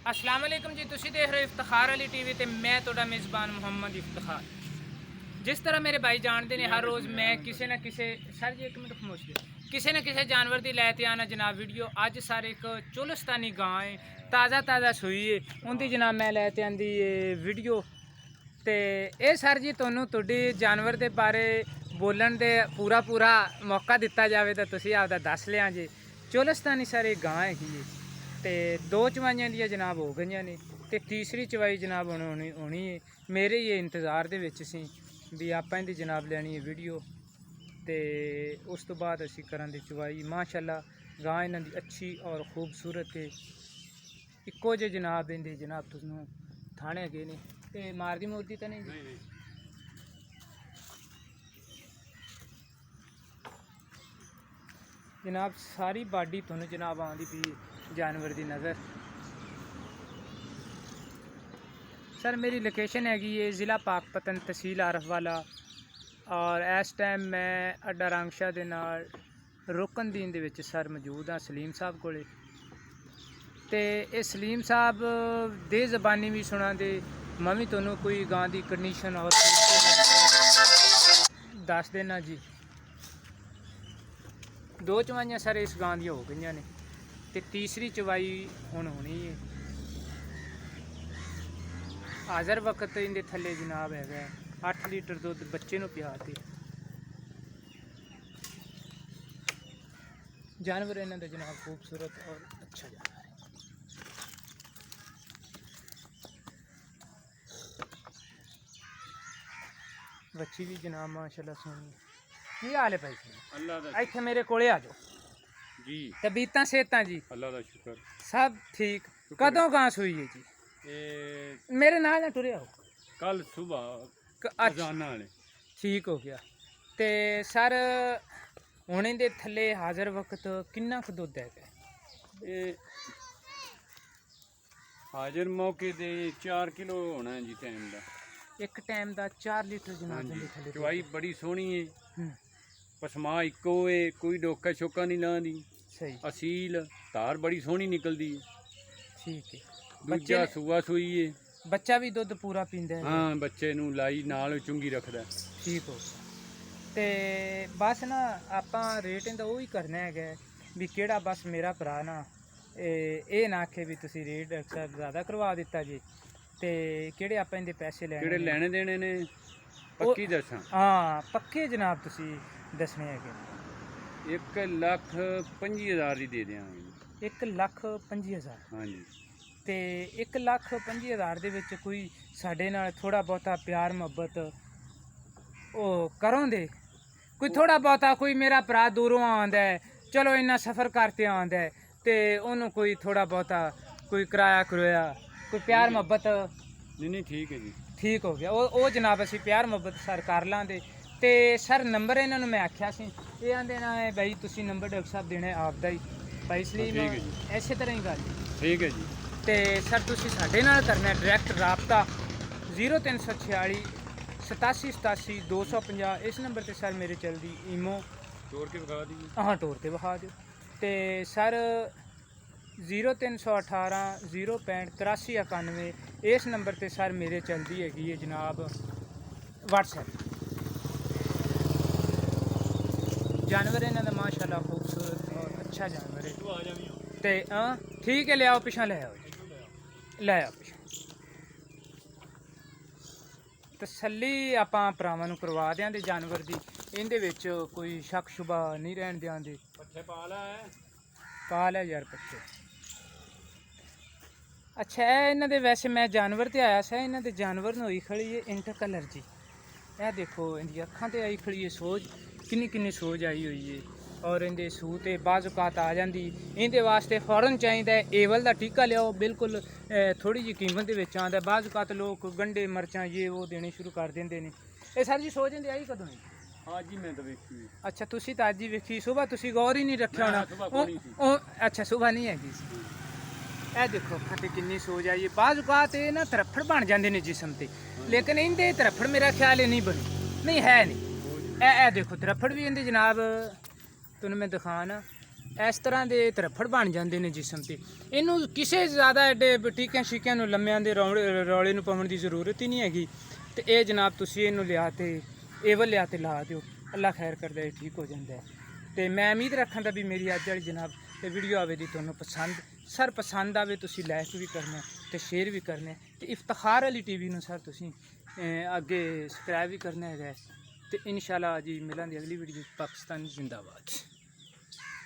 अस्सलाम वालेकुम जी, तुसी देख रहे हो इफ्तिखार अली टीवी ते मैं तुहाडा मेज़बान मुहम्मद इफ्तिखार। जिस तरह मेरे भाई जानते ने हर रोज़ मैं किसी न किसी सर जी एक मिनट खामोश दे किसी न किसी जानवर की लैते आना जनाब वीडियो। अज सर एक चोलस्तानी गां है, ताज़ा ताज़ा सूई है, उनकी जनाब मैं लैते आंदी वीडियो। तो ये सर जी तुहानू तुहाडे जानवर के बारे बोलन दे पूरा पूरा मौका दिता जाए तो तुसी आपदा दस लिया जी। चोलस्तानी सर एक गां हैगी ते दो चवाइयां दियां जनाब हो गई ने ते तीसरी चवाई जनाब होनी है। मेरे ये इंतज़ार दे विच सी भी आपां दी जनाब लैनी है वीडियो ते उस तो बाद असी करां दी चवाई। माशाअल्लाह गां इन्हां दी अच्छी और खूबसूरत है। इक्को जे जनाब इंदे जनाब तुहानू थाने गए ने ते मारदी मुरदी तो नहीं जनाब। सारी बाडी तुहानू जनाब आंदी पी जानवर की नज़र। सर मेरी लोकेशन हैगी है ज़िला पाकपतन तहसील आरफवाला और इस टाइम मैं अड्डा रामशाह दे नाल रुकनदीन दे विच सर मौजूद हाँ सलीम साहब कोले। ते ये सलीम साहब दे ज़बानी भी सुना दे मैं भी तुहानू कोई गां की कंडीशन और दस देना जी। दो चवाइयां सर इस गां दी हो गई ने ते तीसरी चवाई हुण होनी है। हाज़र वक्त इनके थले जनाब है 8 लीटर दुध बच्चे नू पियाती। जानवर इन्हों का जनाब खूबसूरत और अच्छा जानवर है। बच्ची भी जनाब माशाल्लाह सोहनी। की हाल है भाई? इत्थे मेरे कोले आ जाओ जी। तबीयतां सेहतां जी? अल्लाह दा शुक्र सब ठीक। कदों गां सूई है जी? मेरे नाल ना टुरे आओ। कल सुबह अजाना ने ठीक हो गया। तो सर हुणे दे थले हाज़र वक्त किन्ना क दुध है? हाजिर मौके दे 4 किलो होना है जी टाइम दा। एक टाइम दा 4 लीटर जनाब दे थले। चवाई बड़ी सोहनी है, पसमा इक्को है, कोई डोका शोका नहीं लांदी। सही असील धार बड़ी सोहनी निकलदी है। ठीक है। दूजा सूआ सूई है, बच्चा भी दुध पूरा पींदा है? हाँ बच्चे नू लाई नाल चुंगी रखदा। ठीक हो। तो बस ना आपां रेट इंदा वही करना है भी केड़ा बस मेरा भरा ना ये ना आखे भी तुसी रेट अक्सर ज़्यादा करवा दिता जी। तो केड़े आपां इंदे पैसे केड़े लैने लेने देने ने पक्की दसां? हाँ पक्के जनाब तुसी दसने है। 1,25,000 दी दे देंगे। 1,25,000? हाँ जी। तो 1,25,000 दे विच कोई साडे नाल थोड़ा बहुता प्यार मुहब्बत ओ करों दे? कोई थोड़ा बहुता कोई मेरा भरा दूरों आंदा है, चलो इन्ना सफ़र करते आंदा है तो उन्होंने कोई थोड़ा बहुता कोई किराया करोया कोई प्यार मुहब्बत? नहीं ठीक है जी। ठीक हो गया। वो जनाब असी प्यार मुहब्बत सर कर लांदे। तो सर नंबर इन्होंने मैं आख्या सी ये आंदे ना है भाई तुसी नंबर डॉक्टर साहब देना आपदा ही भाई सलीम इस तरह ही गल। ठीक है जी। तो सर तुसी साडे नाल करना डायरैक्ट राबता 0346 87 87 250 इस नंबर पर सर मेरे चलती ईमो तोड़ के विखा दी। हाँ टोर के विखा दो। तो सर 0318 065 83 91 इस नंबर पर सर मेरे चलती हैगी जनाब व्हाट्सएप। जानवर इन्हों का माशाल्लाह खूबसूरत और अच्छा जानवर है। तो हाँ ठीक है ले आओ पिछा ले आओ ले आओ पिछा। तसल्ली आपां भरावां नूं करवा देंगे जानवर की इहदे विच कोई शक शुबा नहीं रहन देंगे। पट्ठे पाला है? पाल है यार पट्ठे। अच्छा है इन्हां दे वैसे मैं जानवर ते आया सा इन्हां दे जानवर नूं होई खड़ी है इंटर कलर जी। यह देखो इनकी अखां ते आई खड़ी है सोज किन्नी किन्नी सोज आई हुई है और इनके सूह ते बाजुकात आ जाती। इहदे वास्ते फौरन चाहिए एवल का टीका लियाओ बिल्कुल थोड़ी जी कीमत दे विच आंदा। बाजुकात लोग गंढे मरचां ये वो देने शुरू कर देंगे ने। ये सर जी सोज इहदी आई कदों? हाँ जी मैं तो वेखी। अच्छा तुसी तो अज ही वेखी? सुबह तुसी गौर ही नहीं रखिया होना। अच्छा सुबह नहीं हैगी। यह देखो अखां ते किन्नी सोज आई है। बाजुकात ये ना तरफड़ बन जाते हैं जिसम ते लेकिन इनके तरफड़ मेरा ख्याल नहीं बनी नहीं है नहीं। ए देखो तरफड़ भी इनके जनाब तुहानू मैं दिखा ना ਇਸ ਤਰ੍ਹਾਂ ਦੇ ਤਰਫੜ ਬਣ ਜਾਂਦੇ ਨੇ ਜਿਸਮ ਤੇ। ਇਹਨੂੰ ਕਿਸੇ ਜ਼ਿਆਦਾ ਐਡੇ ਟੀਕਿਆਂ ਸ਼ੀਕਿਆਂ ਨੂੰ ਲੰਮਿਆਂ ਦੇ ਰੌਲੇ ਨੂੰ ਪਾਉਣ ਦੀ ਜ਼ਰੂਰਤ ਹੀ ਨਹੀਂ ਹੈਗੀ। ਤੇ ਇਹ ਜਨਾਬ ਤੁਸੀਂ ਇਹਨੂੰ ਲਿਆ ਤੇ ਏਵਲ ਲਿਆ ਤੇ ਲਾ ਦਿਓ, ਅੱਲਾ ਖੈਰ ਕਰਦਾ ਹੈ, ਠੀਕ ਹੋ ਜਾਂਦਾ ਹੈ। ਤੇ ਮੈਂ ਉਮੀਦ ਰੱਖਾਂਗਾ ਵੀ ਮੇਰੀ ਅੱਜ ਵਾਲੀ ਜਨਾਬ ਇਹ ਵੀਡੀਓ ਆਵੇ ਦੀ ਤੁਹਾਨੂੰ ਸਰ ਪਸੰਦ ਆਵੇ। ਤੁਸੀਂ ਲਾਈਕ ਵੀ ਕਰਨਾ ਤੇ ਸ਼ੇਅਰ ਵੀ ਕਰਨਾ ਤੇ ਇਫਤਖਾਰ ਅਲੀ ਟੀਵੀ ਨੂੰ ਸਰ ਤੁਸੀਂ ਅੱਗੇ ਸਬਸਕ੍ਰਾਈਬ ਵੀ ਕਰਨਾ ਹੈਗਾ। ਤੇ ਇਨਸ਼ਾਅੱਲਾ ਜੀ ਮਿਲਾਂਗੇ ਅਗਲੀ ਵੀਡੀਓ। ਪਾਕਿਸਤਾਨ ਜ਼ਿੰਦਾਬਾਦ।